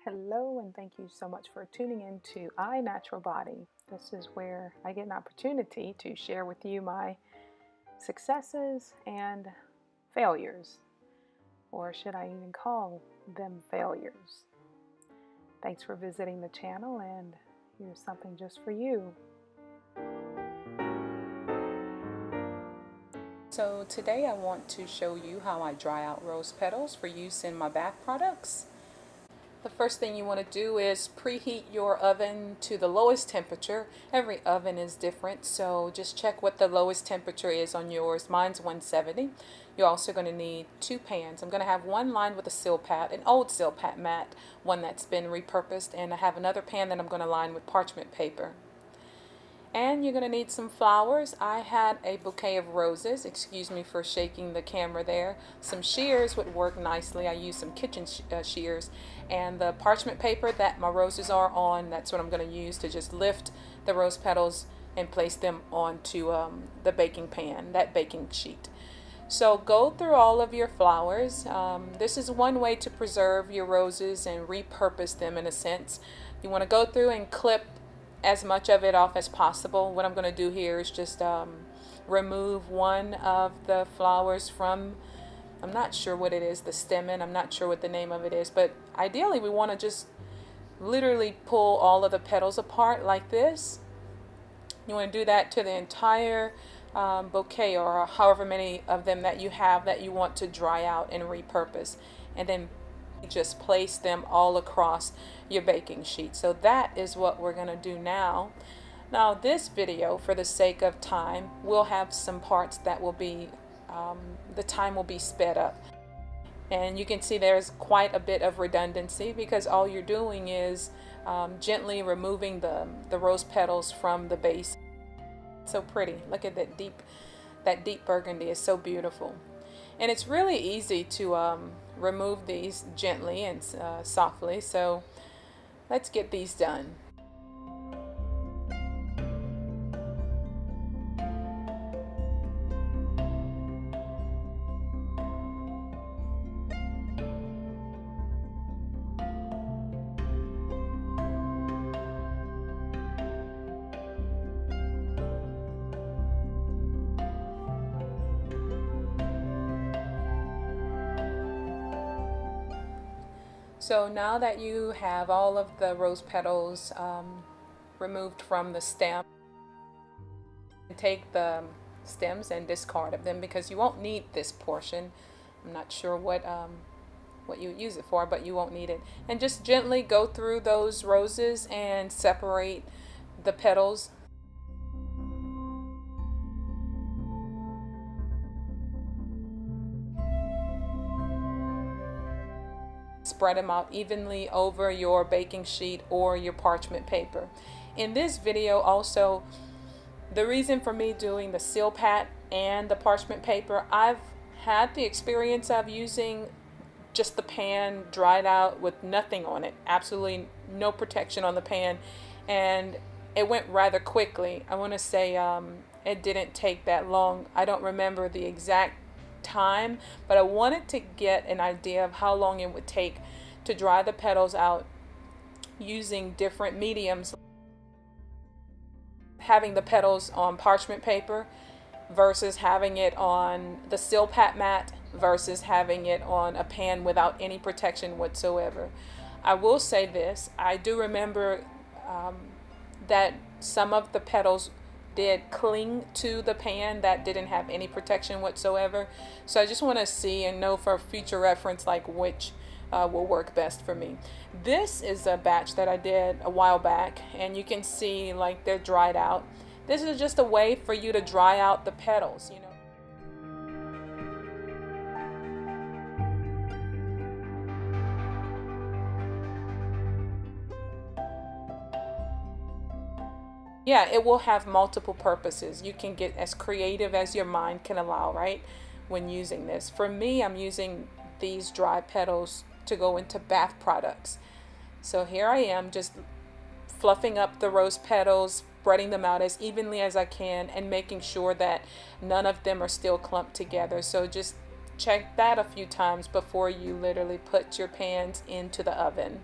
Hello, and thank you so much for tuning in to iNatural Body. This is where I get an opportunity to share with you my successes and failures, or should I even call them failures? Thanks for visiting the channel, and here's something just for you. So today I want to show you how I dry out rose petals for use in my bath products. The first thing you want to do is preheat your oven to the lowest temperature. Every oven is different, so just check what the lowest temperature is on yours. Mine's 170. You're also going to need 2 pans. I'm going to have one lined with a Silpat, an old Silpat mat, one that's been repurposed, and I have another pan that I'm going to line with parchment paper. And you're going to need some flowers. I had a bouquet of roses. Excuse me for shaking the camera there. Some shears would work nicely. I used some kitchen shears. And the parchment paper that my roses are on, that's what I'm going to use to just lift the rose petals and place them onto the baking pan, that baking sheet. So go through all of your flowers. This is one way to preserve your roses and repurpose them in a sense. You want to go through and clip as much of it off as possible. What I'm going to do here is just remove one of the flowers from, I'm not sure what it is, the stamen. I'm not sure what the name of it is, but ideally we want to just literally pull all of the petals apart like this. You want to do that to the entire bouquet, or however many of them that you have that you want to dry out and repurpose, and then just place them all across your baking sheet. So that is what we're going to do now. Now this video, for the sake of time, will have some parts that will be the time will be sped up, and you can see there's quite a bit of redundancy because all you're doing is gently removing the rose petals from the base. So pretty. Look at that deep burgundy is so beautiful. And it's really easy to remove these gently and softly. So let's get these done. So now that you have all of the rose petals removed from the stem, take the stems and discard of them because you won't need this portion. I'm not sure what you use it for, but you won't need it. And just gently go through those roses and separate the petals. Spread them out evenly over your baking sheet or your parchment paper. In this video also, the reason for me doing the Silpat and the parchment paper, I've had the experience of using just the pan dried out with nothing on it, absolutely no protection on the pan, and it went rather quickly. I want to say it didn't take that long. I don't remember the exact time, but I wanted to get an idea of how long it would take to dry the petals out using different mediums, having the petals on parchment paper versus having it on the Silpat mat versus having it on a pan without any protection whatsoever. I will say this, I do remember that some of the petals did cling to the pan that didn't have any protection whatsoever. So I just want to see and know for future reference like which will work best for me. This is a batch that I did a while back, and you can see like they're dried out. This is just a way for you to dry out the petals, you know. Yeah, it will have multiple purposes. You can get as creative as your mind can allow, right, when using this. For me, I'm using these dry petals to go into bath products. So here I am just fluffing up the rose petals, spreading them out as evenly as I can, and making sure that none of them are still clumped together. So just check that a few times before you literally put your pans into the oven.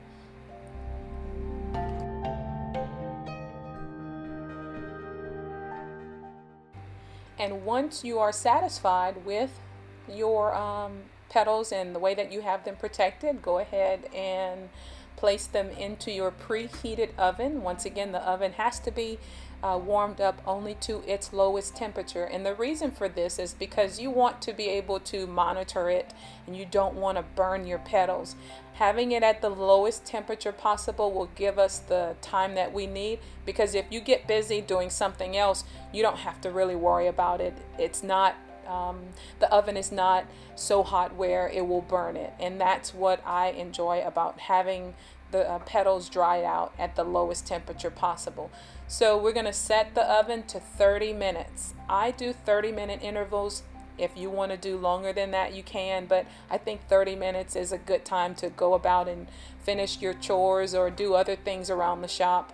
And once you are satisfied with your petals and the way that you have them protected, go ahead and place them into your preheated oven. Once again, the oven has to be warmed up only to its lowest temperature. And the reason for this is because you want to be able to monitor it and you don't want to burn your petals. Having it at the lowest temperature possible will give us the time that we need, because if you get busy doing something else, you don't have to really worry about it. It's not the oven is not so hot where it will burn it, and that's what I enjoy about having the petals dry out at the lowest temperature possible. So we're going to set the oven to 30 minutes. I do 30-minute intervals. If you want to do longer than that, you can, but I think 30 minutes is a good time to go about and finish your chores or do other things around the shop.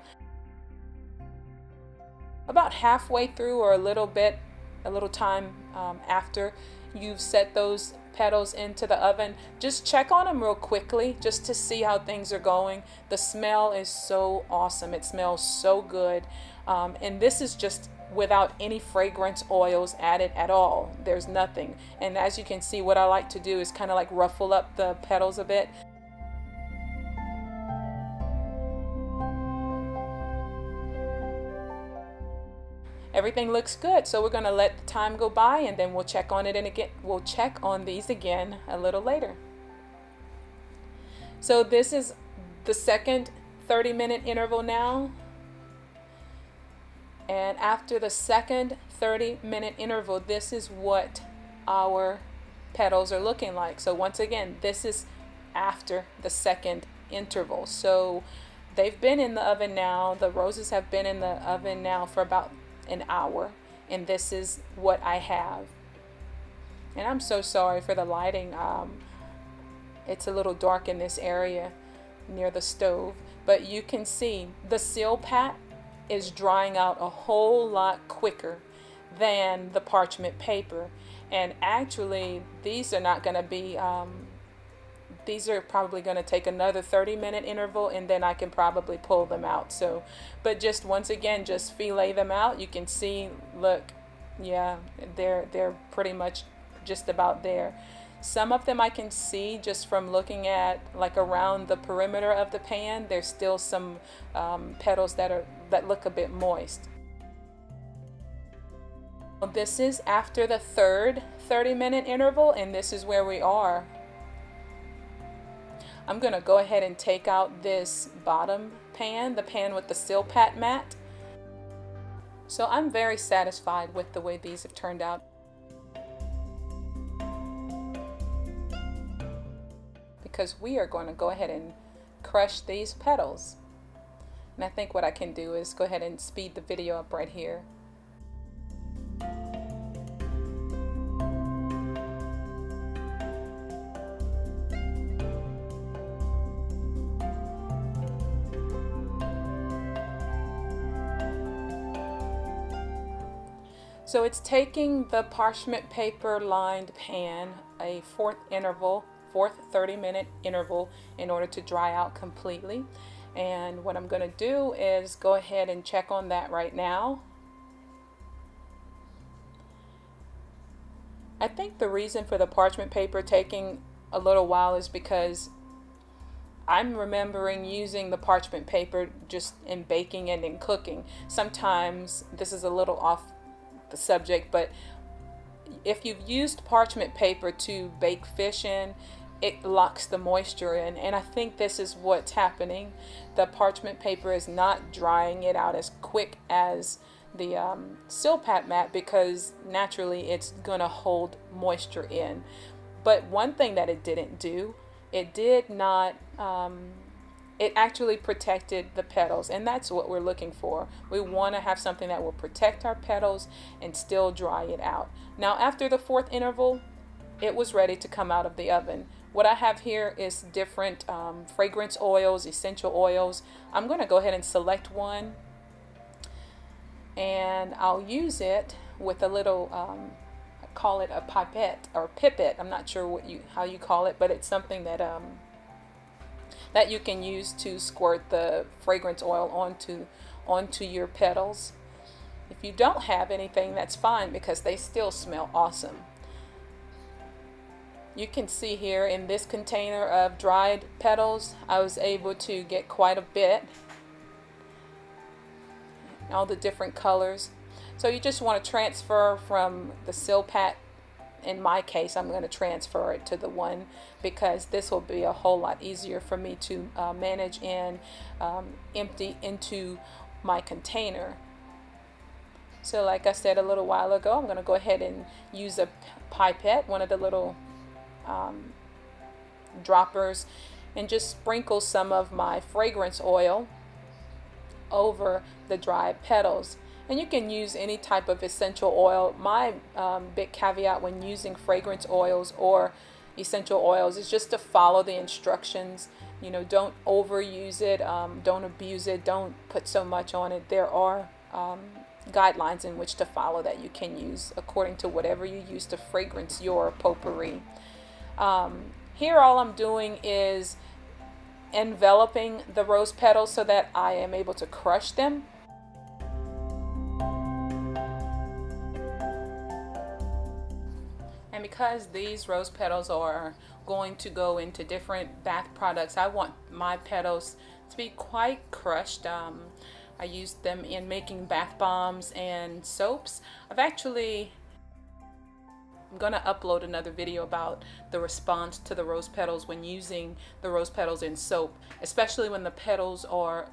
About halfway through, or a little time after you've set those petals into the oven, just check on them real quickly just to see how things are going. The smell is so awesome. It smells so good. And this is just without any fragrance oils added at all. There's nothing. And as you can see, what I like to do is kind of like ruffle up the petals a bit. Everything looks good, so we're going to let the time go by and then we'll check on it, and again we'll check on these again a little later. So this is the second 30-minute interval now, and after the second 30-minute interval, this is what our petals are looking like. So once again, this is after the second interval. So they've been in the oven now, the roses have been in the oven now for about an hour, and this is what I have. And I'm so sorry for the lighting. It's a little dark in this area near the stove, but you can see the seal pat is drying out a whole lot quicker than the parchment paper. And actually these are not going to be these are probably going to take another 30-minute interval, and then I can probably pull them out. So, but just once again, just fillet them out. You can see, look, yeah, they're pretty much just about there. Some of them I can see just from looking at like around the perimeter of the pan. There's still some petals that look a bit moist. This is after the third 30-minute interval, and this is where we are. I'm going to go ahead and take out this bottom pan, the pan with the seal pat mat. So I'm very satisfied with the way these have turned out. Because we are going to go ahead and crush these petals. And I think what I can do is go ahead and speed the video up right here. So it's taking the parchment paper lined pan, a fourth 30-minute interval, in order to dry out completely. And what I'm going to do is go ahead and check on that right now. I think the reason for the parchment paper taking a little while is because I'm remembering using the parchment paper just in baking and in cooking. Sometimes, this is a little off the subject, but if you've used parchment paper to bake fish in, it locks the moisture in, and I think this is what's happening. The parchment paper is not drying it out as quick as the seal pat mat, because naturally it's gonna hold moisture in. But one thing that it didn't do, it did not it actually protected the petals, and that's what we're looking for. We want to have something that will protect our petals and still dry it out. Now after the fourth interval, it was ready to come out of the oven. What I have here is different fragrance oils, essential oils. I'm going to go ahead and select one, and I'll use it with a little I call it a pipette or pipette. I'm not sure how you call it, but it's something that that you can use to squirt the fragrance oil onto your petals. If you don't have anything, that's fine because they still smell awesome. You can see here in this container of dried petals, I was able to get quite a bit. All the different colors. So you just want to transfer from the Silpat. In my case, I'm going to transfer it to the one because this will be a whole lot easier for me to manage and empty into my container. So like I said a little while ago, I'm going to go ahead and use a pipette, one of the little droppers, and just sprinkle some of my fragrance oil over the dried petals. And you can use any type of essential oil. My big caveat when using fragrance oils or essential oils is just to follow the instructions. You know, don't overuse it, don't abuse it, don't put so much on it. There are guidelines in which to follow that you can use according to whatever you use to fragrance your potpourri. Here all I'm doing is enveloping the rose petals so that I am able to crush them. And because these rose petals are going to go into different bath products, I want my petals to be quite crushed. I used them in making bath bombs and soaps. I'm going to upload another video about the response to the rose petals when using the rose petals in soap, especially when the petals are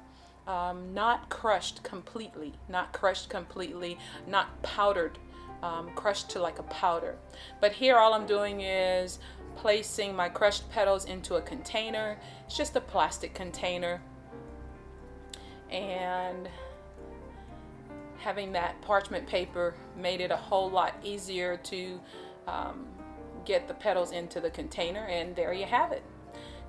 not crushed completely, not powdered, crushed to like a powder. But here all I'm doing is placing my crushed petals into a container. It's just a plastic container, and having that parchment paper made it a whole lot easier to get the petals into the container. And there you have it,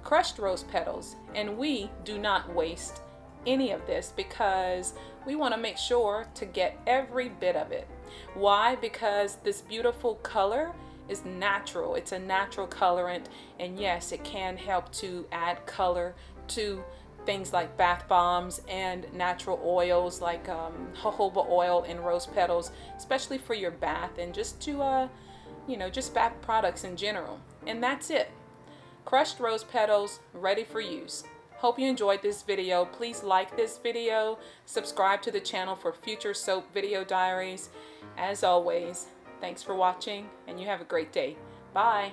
crushed rose petals. And we do not waste any of this because we want to make sure to get every bit of it. Why? Because this beautiful color is natural. It's a natural colorant, and yes, it can help to add color to things like bath bombs and natural oils like jojoba oil and rose petals, especially for your bath and just to just bath products in general. And that's it. Crushed rose petals ready for use. Hope you enjoyed this video. Please like this video, subscribe to the channel for future soap video diaries. As always, thanks for watching, and you have a great day. Bye.